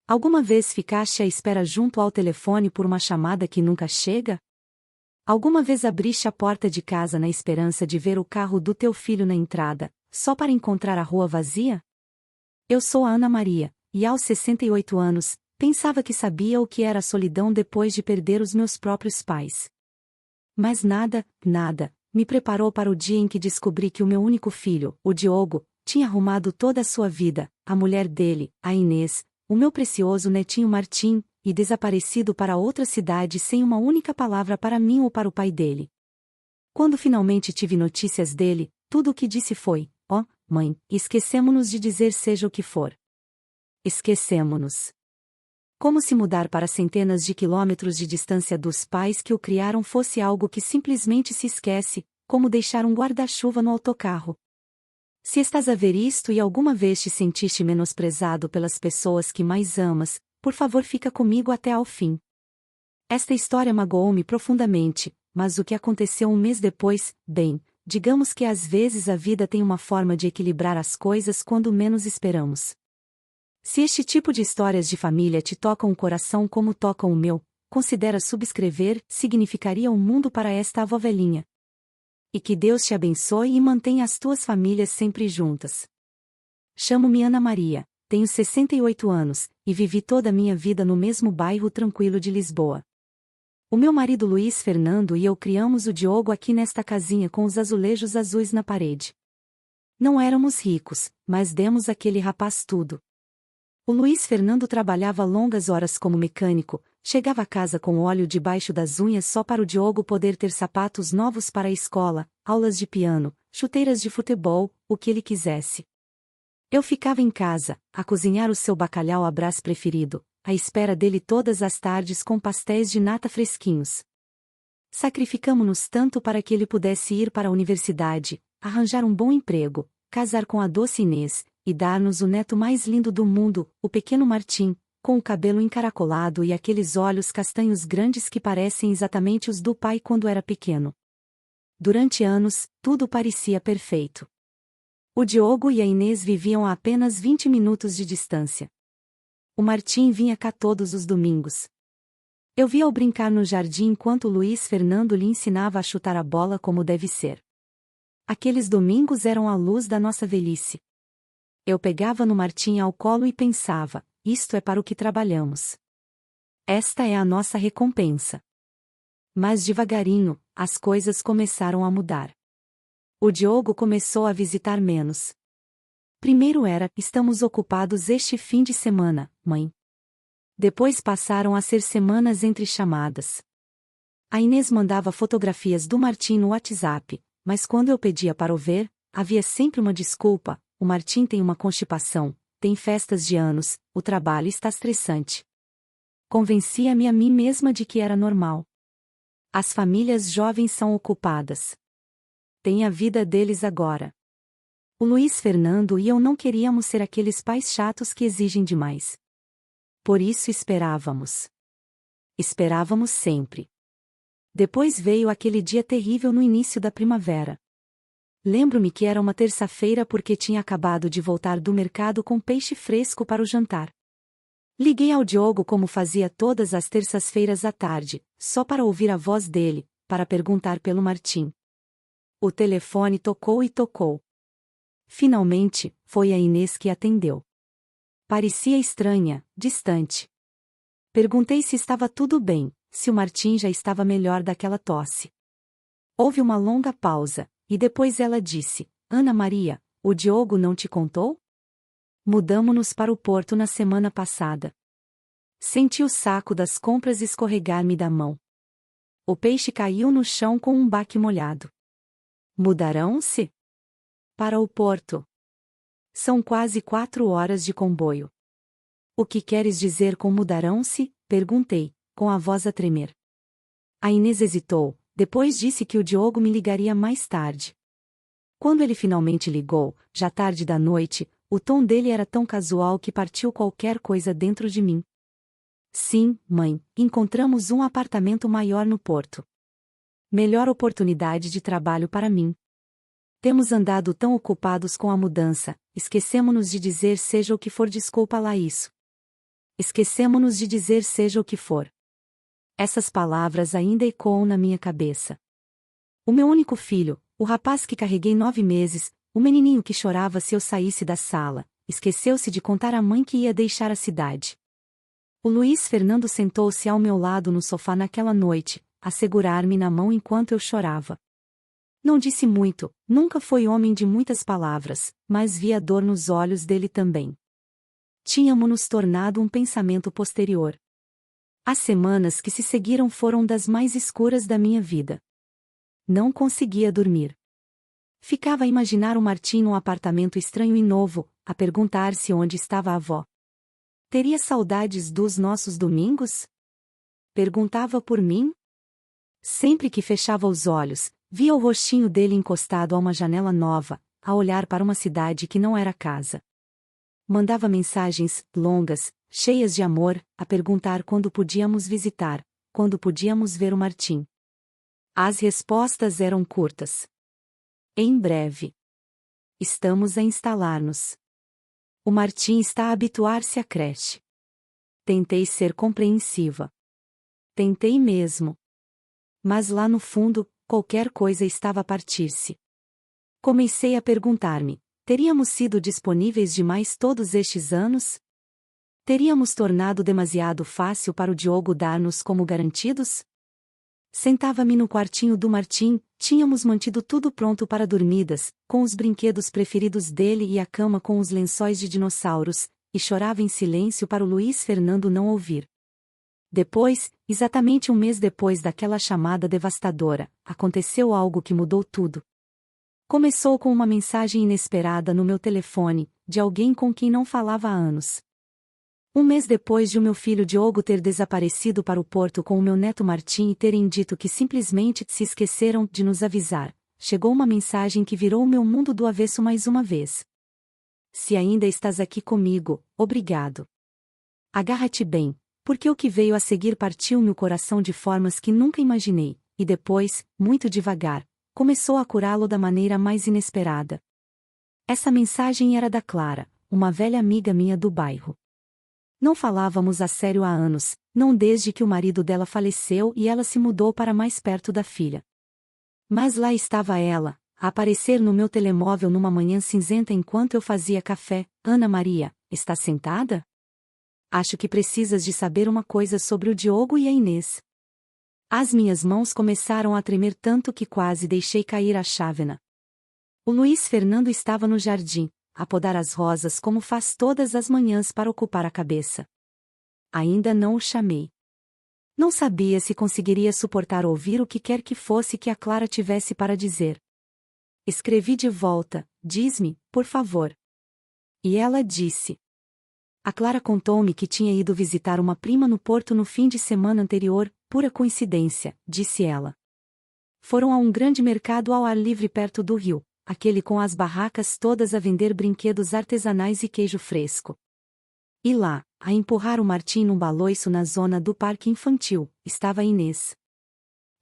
Alguma vez ficaste à espera junto ao telefone por uma chamada que nunca chega? Alguma vez abriste a porta de casa na esperança de ver o carro do teu filho na entrada, só para encontrar a rua vazia? Eu sou a Ana Maria, e aos 68 anos, pensava que sabia o que era a solidão depois de perder os meus próprios pais. Mas nada, me preparou para o dia em que descobri que o meu único filho, o Diogo, tinha arrumado toda a sua vida, a mulher dele, a Inês, o meu precioso netinho Martim, e desaparecido para outra cidade sem uma única palavra para mim ou para o pai dele. Quando finalmente tive notícias dele, tudo o que disse foi: "Ó, mãe, esquecemo-nos de dizer seja o que for. Esquecemo-nos." Como se mudar para centenas de quilômetros de distância dos pais que o criaram fosse algo que simplesmente se esquece, como deixar um guarda-chuva no autocarro. Se estás a ver isto e alguma vez te sentiste menosprezado pelas pessoas que mais amas, por favor fica comigo até ao fim. Esta história magoou-me profundamente, mas o que aconteceu um mês depois, bem, digamos que às vezes a vida tem uma forma de equilibrar as coisas quando menos esperamos. Se este tipo de histórias de família te tocam o coração como tocam o meu, considera subscrever, significaria o mundo para esta avó velhinha. E que Deus te abençoe e mantenha as tuas famílias sempre juntas. Chamo-me Ana Maria, tenho 68 anos, e vivi toda a minha vida no mesmo bairro tranquilo de Lisboa. O meu marido Luiz Fernando e eu criamos o Diogo aqui nesta casinha com os azulejos azuis na parede. Não éramos ricos, mas demos àquele rapaz tudo. O Luiz Fernando trabalhava longas horas como mecânico, chegava a casa com óleo debaixo das unhas só para o Diogo poder ter sapatos novos para a escola, aulas de piano, chuteiras de futebol, o que ele quisesse. Eu ficava em casa, a cozinhar o seu bacalhau à Brás preferido, à espera dele todas as tardes com pastéis de nata fresquinhos. Sacrificamo-nos tanto para que ele pudesse ir para a universidade, arranjar um bom emprego, casar com a doce Inês, e dar-nos o neto mais lindo do mundo, o pequeno Martim, com o cabelo encaracolado e aqueles olhos castanhos grandes que parecem exatamente os do pai quando era pequeno. Durante anos, tudo parecia perfeito. O Diogo e a Inês viviam a apenas 20 minutos de distância. O Martim vinha cá todos os domingos. Eu via-o brincar no jardim enquanto Luiz Fernando lhe ensinava a chutar a bola como deve ser. Aqueles domingos eram a luz da nossa velhice. Eu pegava no Martim ao colo e pensava: isto é para o que trabalhamos. Esta é a nossa recompensa. Mas devagarinho, as coisas começaram a mudar. O Diogo começou a visitar menos. Primeiro era: estamos ocupados este fim de semana, mãe. Depois passaram a ser semanas entre chamadas. A Inês mandava fotografias do Martim no WhatsApp, mas quando eu pedia para o ver, havia sempre uma desculpa: o Martim tem uma constipação, tem festas de anos, o trabalho está estressante. Convencia-me a mim mesma de que era normal. As famílias jovens são ocupadas. Tem a vida deles agora. O Luiz Fernando e eu não queríamos ser aqueles pais chatos que exigem demais. Por isso esperávamos. Esperávamos sempre. Depois veio aquele dia terrível no início da primavera. Lembro-me que era uma terça-feira porque tinha acabado de voltar do mercado com peixe fresco para o jantar. Liguei ao Diogo como fazia todas as terças-feiras à tarde, só para ouvir a voz dele, para perguntar pelo Martim. O telefone tocou e tocou. Finalmente, foi a Inês que atendeu. Parecia estranha, distante. Perguntei se estava tudo bem, se o Martim já estava melhor daquela tosse. Houve uma longa pausa. E depois ela disse: Ana Maria, o Diogo não te contou? Mudamo-nos para o Porto na semana passada. Senti o saco das compras escorregar-me da mão. O peixe caiu no chão com um baque molhado. Mudarão-se? Para o Porto. São quase 4 horas de comboio. O que queres dizer com mudarão-se? Perguntei, com a voz a tremer. A Inês hesitou. Depois disse que o Diogo me ligaria mais tarde. Quando ele finalmente ligou, já tarde da noite, o tom dele era tão casual que partiu qualquer coisa dentro de mim. Sim, mãe, encontramos um apartamento maior no Porto. Melhor oportunidade de trabalho para mim. Temos andado tão ocupados com a mudança, esquecemo-nos de dizer seja o que for desculpa lá isso. Esquecemo-nos de dizer seja o que for. Essas palavras ainda ecoam na minha cabeça. O meu único filho, o rapaz que carreguei 9 meses, o menininho que chorava se eu saísse da sala, esqueceu-se de contar à mãe que ia deixar a cidade. O Luiz Fernando sentou-se ao meu lado no sofá naquela noite, a segurar-me na mão enquanto eu chorava. Não disse muito, nunca foi homem de muitas palavras, mas vi a dor nos olhos dele também. Tínhamos-nos tornado um pensamento posterior. As semanas que se seguiram foram das mais escuras da minha vida. Não conseguia dormir. Ficava a imaginar o Martim num apartamento estranho e novo, a perguntar-se onde estava a avó. Teria saudades dos nossos domingos? Perguntava por mim? Sempre que fechava os olhos, via o rostinho dele encostado a uma janela nova, a olhar para uma cidade que não era casa. Mandava mensagens, longas, cheias de amor, a perguntar quando podíamos visitar, quando podíamos ver o Martim. As respostas eram curtas. Em breve. Estamos a instalar-nos. O Martim está a habituar-se à creche. Tentei ser compreensiva. Tentei mesmo. Mas lá no fundo, qualquer coisa estava a partir-se. Comecei a perguntar-me: teríamos sido disponíveis demais todos estes anos? Teríamos tornado demasiado fácil para o Diogo dar-nos como garantidos? Sentava-me no quartinho do Martim, tínhamos mantido tudo pronto para dormidas, com os brinquedos preferidos dele e a cama com os lençóis de dinossauros, e chorava em silêncio para o Luiz Fernando não ouvir. Depois, exatamente um mês depois daquela chamada devastadora, aconteceu algo que mudou tudo. Começou com uma mensagem inesperada no meu telefone, de alguém com quem não falava há anos. Um mês depois de o meu filho Diogo ter desaparecido para o porto com o meu neto Martim e terem dito que simplesmente se esqueceram de nos avisar, chegou uma mensagem que virou o meu mundo do avesso mais uma vez. Se ainda estás aqui comigo, obrigado. Agarra-te bem, porque o que veio a seguir partiu-me o coração de formas que nunca imaginei, e depois, muito devagar, começou a curá-lo da maneira mais inesperada. Essa mensagem era da Clara, uma velha amiga minha do bairro. Não falávamos a sério há anos, não desde que o marido dela faleceu e ela se mudou para mais perto da filha. Mas lá estava ela, a aparecer no meu telemóvel numa manhã cinzenta enquanto eu fazia café. Ana Maria, está sentada? Acho que precisas de saber uma coisa sobre o Diogo e a Inês. As minhas mãos começaram a tremer tanto que quase deixei cair a chávena. O Luiz Fernando estava no jardim, a podar as rosas como faz todas as manhãs para ocupar a cabeça. Ainda não o chamei. Não sabia se conseguiria suportar ouvir o que quer que fosse que a Clara tivesse para dizer. Escrevi de volta: diz-me, por favor. E ela disse. A Clara contou-me que tinha ido visitar uma prima no Porto no fim de semana anterior, pura coincidência, disse ela. Foram a um grande mercado ao ar livre perto do rio, aquele com as barracas todas a vender brinquedos artesanais e queijo fresco. E lá, a empurrar o Martim num baloiço na zona do parque infantil, estava a Inês.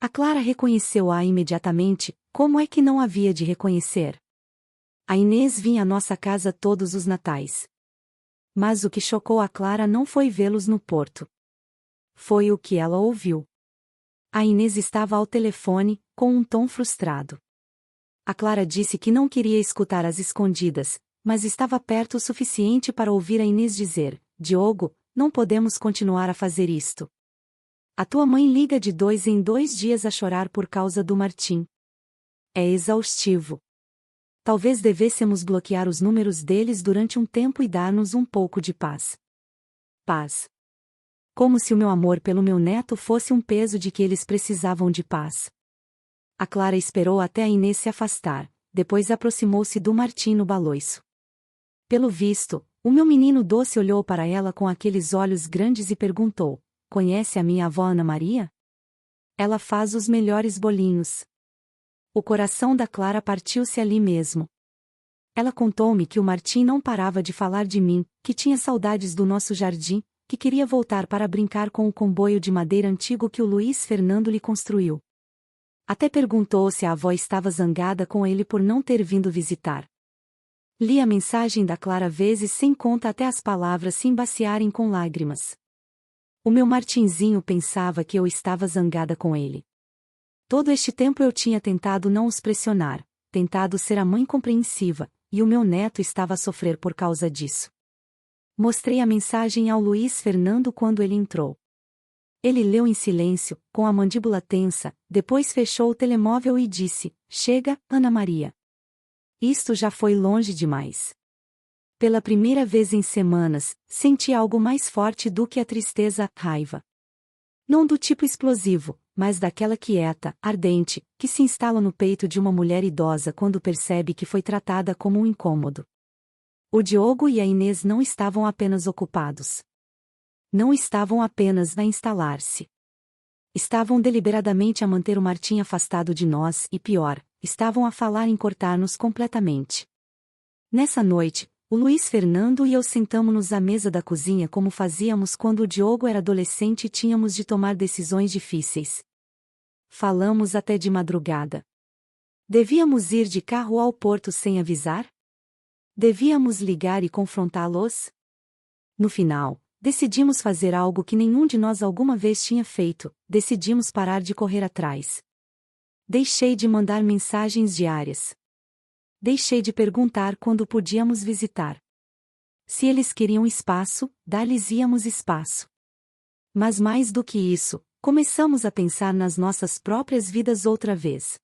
A Clara reconheceu-a imediatamente, como é que não havia de reconhecer? A Inês vinha à nossa casa todos os natais. Mas o que chocou a Clara não foi vê-los no Porto. Foi o que ela ouviu. A Inês estava ao telefone, com um tom frustrado. A Clara disse que não queria escutar às escondidas, mas estava perto o suficiente para ouvir a Inês dizer: Diogo, não podemos continuar a fazer isto. A tua mãe liga de 2 em 2 dias a chorar por causa do Martim. É exaustivo. Talvez devêssemos bloquear os números deles durante um tempo e dar-nos um pouco de paz. Paz. Como se o meu amor pelo meu neto fosse um peso de que eles precisavam de paz. A Clara esperou até a Inês se afastar, depois aproximou-se do Martim no baloiço. Pelo visto, o meu menino doce olhou para ela com aqueles olhos grandes e perguntou: conhece a minha avó Ana Maria? Ela faz os melhores bolinhos. O coração da Clara partiu-se ali mesmo. Ela contou-me que o Martim não parava de falar de mim, que tinha saudades do nosso jardim, que queria voltar para brincar com o comboio de madeira antigo que o Luiz Fernando lhe construiu. Até perguntou se a avó estava zangada com ele por não ter vindo visitar. Li a mensagem da Clara vezes sem conta até as palavras se embaciarem com lágrimas. O meu Martinzinho pensava que eu estava zangada com ele. Todo este tempo eu tinha tentado não os pressionar, tentado ser a mãe compreensiva, e o meu neto estava a sofrer por causa disso. Mostrei a mensagem ao Luiz Fernando quando ele entrou. Ele leu em silêncio, com a mandíbula tensa, depois fechou o telemóvel e disse: "Chega, Ana Maria. Isto já foi longe demais." Pela primeira vez em semanas, senti algo mais forte do que a tristeza, raiva. Não do tipo explosivo, mas daquela quieta, ardente, que se instala no peito de uma mulher idosa quando percebe que foi tratada como um incômodo. O Diogo e a Inês não estavam apenas ocupados. Não estavam apenas a instalar-se. Estavam deliberadamente a manter o Martim afastado de nós e, pior, estavam a falar em cortar-nos completamente. Nessa noite, o Luiz Fernando e eu sentamo-nos à mesa da cozinha como fazíamos quando o Diogo era adolescente e tínhamos de tomar decisões difíceis. Falamos até de madrugada. Devíamos ir de carro ao porto sem avisar? Devíamos ligar e confrontá-los? No final, decidimos fazer algo que nenhum de nós alguma vez tinha feito, decidimos parar de correr atrás. Deixei de mandar mensagens diárias. Deixei de perguntar quando podíamos visitar. Se eles queriam espaço, dar-lhes-íamos espaço. Mas mais do que isso, começamos a pensar nas nossas próprias vidas outra vez.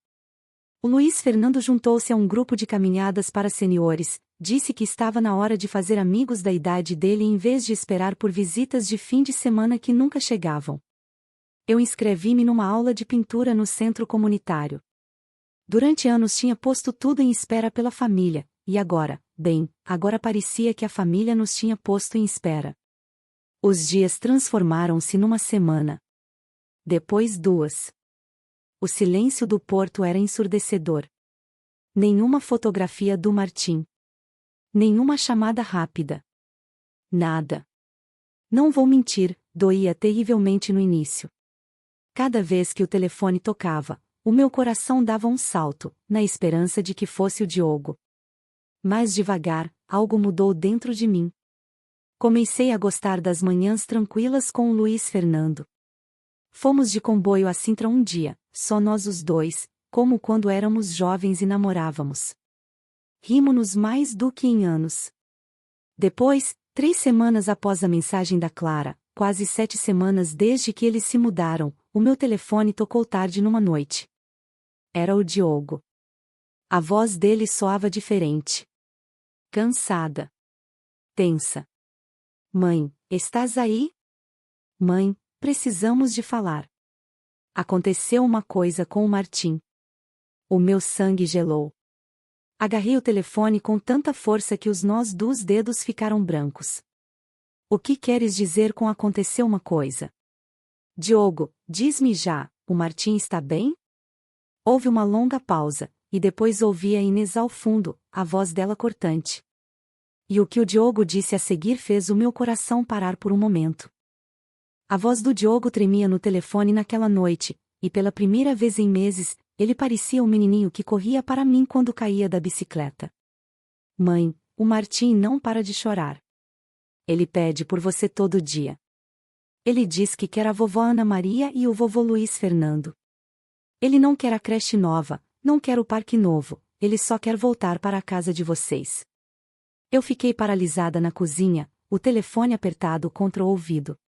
O Luiz Fernando juntou-se a um grupo de caminhadas para seniores, disse que estava na hora de fazer amigos da idade dele em vez de esperar por visitas de fim de semana que nunca chegavam. Eu inscrevi-me numa aula de pintura no centro comunitário. Durante anos tinha posto tudo em espera pela família, e agora, agora parecia que a família nos tinha posto em espera. Os dias transformaram-se numa semana. Depois 2. O silêncio do porto era ensurdecedor. Nenhuma fotografia do Martim. Nenhuma chamada rápida. Nada. Não vou mentir, doía terrivelmente no início. Cada vez que o telefone tocava, o meu coração dava um salto, na esperança de que fosse o Diogo. Mas devagar, algo mudou dentro de mim. Comecei a gostar das manhãs tranquilas com o Luiz Fernando. Fomos de comboio a Sintra um dia, só nós os dois, como quando éramos jovens e namorávamos. Rimo-nos mais do que em anos. Depois, 3 semanas após a mensagem da Clara, quase 7 semanas desde que eles se mudaram, o meu telefone tocou tarde numa noite. Era o Diogo. A voz dele soava diferente. Cansada. Tensa. "Mãe, estás aí? Mãe, precisamos de falar. Aconteceu uma coisa com o Martim." O meu sangue gelou. Agarrei o telefone com tanta força que os nós dos dedos ficaram brancos. "O que queres dizer com aconteceu uma coisa? Diogo, diz-me já, o Martim está bem?" Houve uma longa pausa, e depois ouvi a Inês ao fundo, a voz dela cortante. E o que o Diogo disse a seguir fez o meu coração parar por um momento. A voz do Diogo tremia no telefone naquela noite, e pela primeira vez em meses, ele parecia um menininho que corria para mim quando caía da bicicleta. "Mãe, o Martim não para de chorar. Ele pede por você todo dia. Ele diz que quer a vovó Ana Maria e o vovô Luiz Fernando. Ele não quer a creche nova, não quer o parque novo, ele só quer voltar para a casa de vocês." Eu fiquei paralisada na cozinha, o telefone apertado contra o ouvido.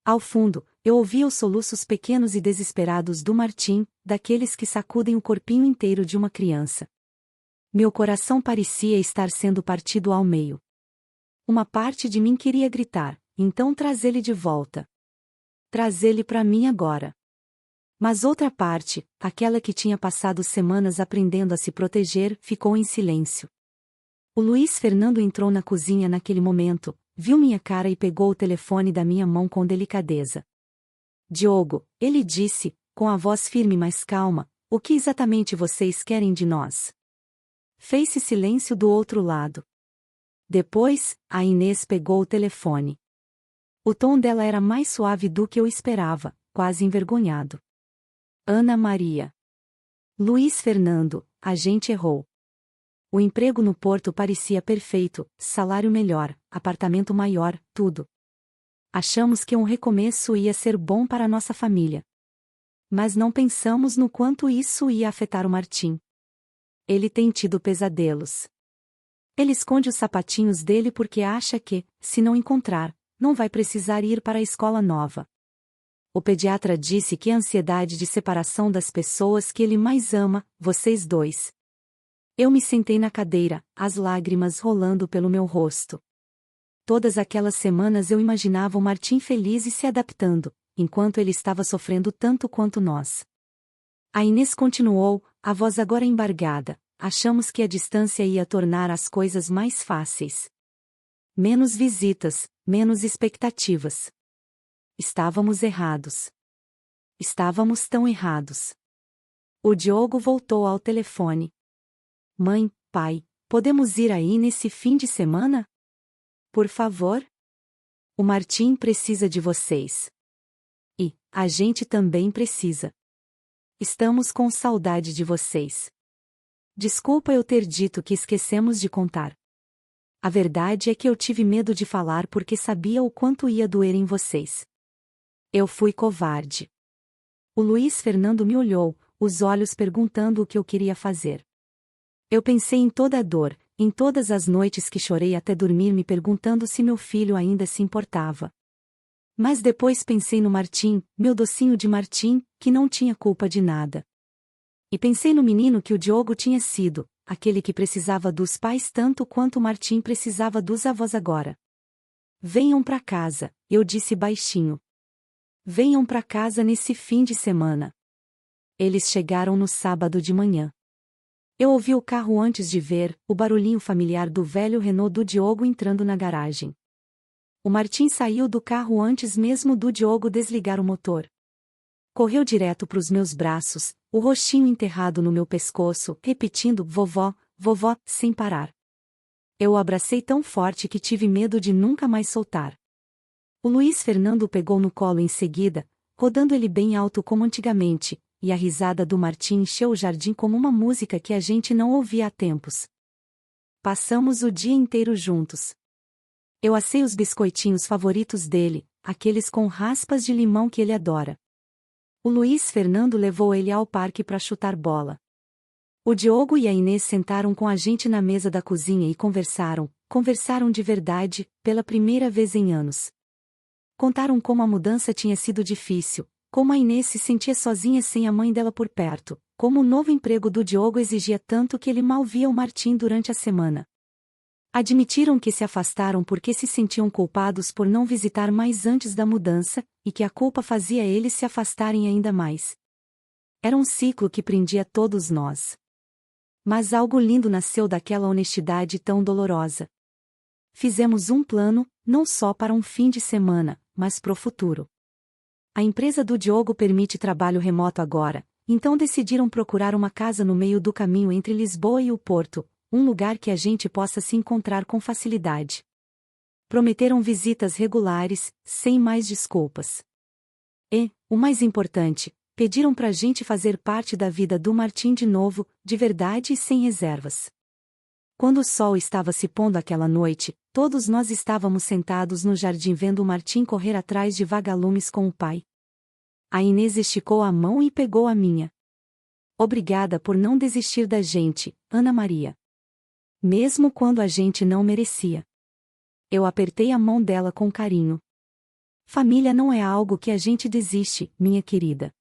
Ao fundo, eu ouvia os soluços pequenos e desesperados do Martim, daqueles que sacudem o corpinho inteiro de uma criança. Meu coração parecia estar sendo partido ao meio. Uma parte de mim queria gritar: "Então traz ele de volta. Traz ele para mim agora." Mas outra parte, aquela que tinha passado semanas aprendendo a se proteger, ficou em silêncio. O Luiz Fernando entrou na cozinha naquele momento, viu minha cara e pegou o telefone da minha mão com delicadeza. "Diogo", ele disse, com a voz firme mas calma, "o que exatamente vocês querem de nós?" Fez-se silêncio do outro lado. Depois, a Inês pegou o telefone. O tom dela era mais suave do que eu esperava, quase envergonhado. "Ana Maria. Luiz Fernando, a gente errou. O emprego no Porto parecia perfeito, salário melhor, apartamento maior, tudo. Achamos que um recomeço ia ser bom para nossa família. Mas não pensamos no quanto isso ia afetar o Martim. Ele tem tido pesadelos. Ele esconde os sapatinhos dele porque acha que, se não encontrar, não vai precisar ir para a escola nova. O pediatra disse que a ansiedade de separação das pessoas que ele mais ama, vocês dois. Eu me sentei na cadeira, as lágrimas rolando pelo meu rosto. Todas aquelas semanas eu imaginava o Martim feliz e se adaptando, enquanto ele estava sofrendo tanto quanto nós. A Inês continuou, a voz agora embargada. Achamos que a distância ia tornar as coisas mais fáceis. Menos visitas, menos expectativas. Estávamos errados. Estávamos tão errados. O Diogo voltou ao telefone. Mãe, pai, podemos ir aí nesse fim de semana? Por favor? O Martim precisa de vocês. E a gente também precisa. Estamos com saudade de vocês. Desculpa eu ter dito que esquecemos de contar. A verdade é que eu tive medo de falar porque sabia o quanto ia doer em vocês. Eu fui covarde. O Luiz Fernando me olhou, os olhos perguntando o que eu queria fazer. Eu pensei em toda a dor, em todas as noites que chorei até dormir me perguntando se meu filho ainda se importava. Mas depois pensei no Martim, meu docinho de Martim, que não tinha culpa de nada. E pensei no menino que o Diogo tinha sido, aquele que precisava dos pais tanto quanto o Martim precisava dos avós agora. Venham pra casa, eu disse baixinho. Venham pra casa nesse fim de semana. Eles chegaram no sábado de manhã. Eu ouvi o carro antes de ver o barulhinho familiar do velho Renault do Diogo entrando na garagem. O Martim saiu do carro antes mesmo do Diogo desligar o motor. Correu direto pros meus braços, o rostinho enterrado no meu pescoço, repetindo vovó, vovó, sem parar. Eu o abracei tão forte que tive medo de nunca mais soltar. O Luiz Fernando o pegou no colo em seguida, rodando ele bem alto como antigamente, e a risada do Martim encheu o jardim como uma música que a gente não ouvia há tempos. Passamos o dia inteiro juntos. Eu assei os biscoitinhos favoritos dele, aqueles com raspas de limão que ele adora. O Luiz Fernando levou ele ao parque para chutar bola. O Diogo e a Inês sentaram com a gente na mesa da cozinha e conversaram de verdade, pela primeira vez em anos. Contaram como a mudança tinha sido difícil, como a Inês se sentia sozinha sem a mãe dela por perto, como o novo emprego do Diogo exigia tanto que ele mal via o Martim durante a semana. Admitiram que se afastaram porque se sentiam culpados por não visitar mais antes da mudança, e que a culpa fazia eles se afastarem ainda mais. Era um ciclo que prendia todos nós. Mas algo lindo nasceu daquela honestidade tão dolorosa. Fizemos um plano, não só para um fim de semana, mas pro futuro. A empresa do Diogo permite trabalho remoto agora, então decidiram procurar uma casa no meio do caminho entre Lisboa e o Porto, um lugar que a gente possa se encontrar com facilidade. Prometeram visitas regulares, sem mais desculpas. E, o mais importante, pediram pra gente fazer parte da vida do Martim de novo, de verdade e sem reservas. Quando o sol estava se pondo aquela noite, todos nós estávamos sentados no jardim vendo o Martim correr atrás de vagalumes com o pai. A Inês esticou a mão e pegou a minha. Obrigada por não desistir da gente, Ana Maria. Mesmo quando a gente não merecia. Eu apertei a mão dela com carinho. Família não é algo que a gente desiste, minha querida.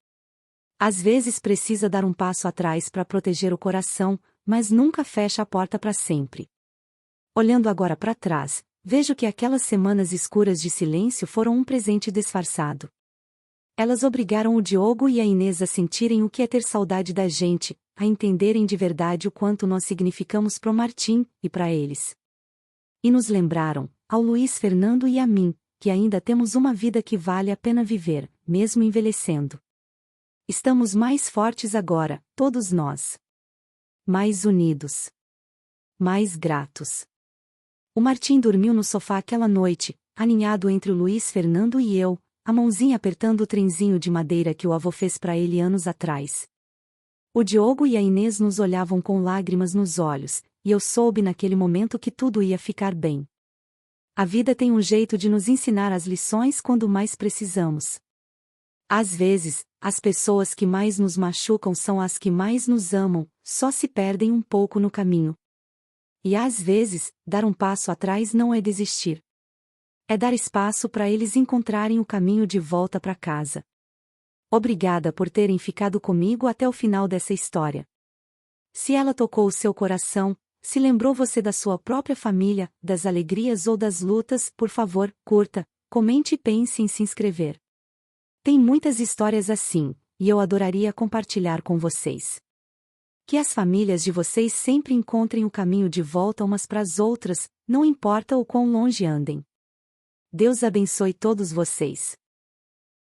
Às vezes precisa dar um passo atrás para proteger o coração, mas nunca fecha a porta para sempre. Olhando agora para trás, vejo que aquelas semanas escuras de silêncio foram um presente disfarçado. Elas obrigaram o Diogo e a Inês a sentirem o que é ter saudade da gente, a entenderem de verdade o quanto nós significamos pro Martim, e para eles. E nos lembraram, ao Luiz Fernando e a mim, que ainda temos uma vida que vale a pena viver, mesmo envelhecendo. Estamos mais fortes agora, todos nós. Mais unidos. Mais gratos. O Martim dormiu no sofá aquela noite, aninhado entre o Luiz Fernando e eu, a mãozinha apertando o trenzinho de madeira que o avô fez para ele anos atrás. O Diogo e a Inês nos olhavam com lágrimas nos olhos, e eu soube naquele momento que tudo ia ficar bem. A vida tem um jeito de nos ensinar as lições quando mais precisamos. Às vezes, as pessoas que mais nos machucam são as que mais nos amam, só se perdem um pouco no caminho. E às vezes, dar um passo atrás não é desistir. É dar espaço para eles encontrarem o caminho de volta para casa. Obrigada por terem ficado comigo até o final dessa história. Se ela tocou o seu coração, se lembrou você da sua própria família, das alegrias ou das lutas, por favor, curta, comente e pense em se inscrever. Tem muitas histórias assim, e eu adoraria compartilhar com vocês. Que as famílias de vocês sempre encontrem o caminho de volta umas para as outras, não importa o quão longe andem. Deus abençoe todos vocês.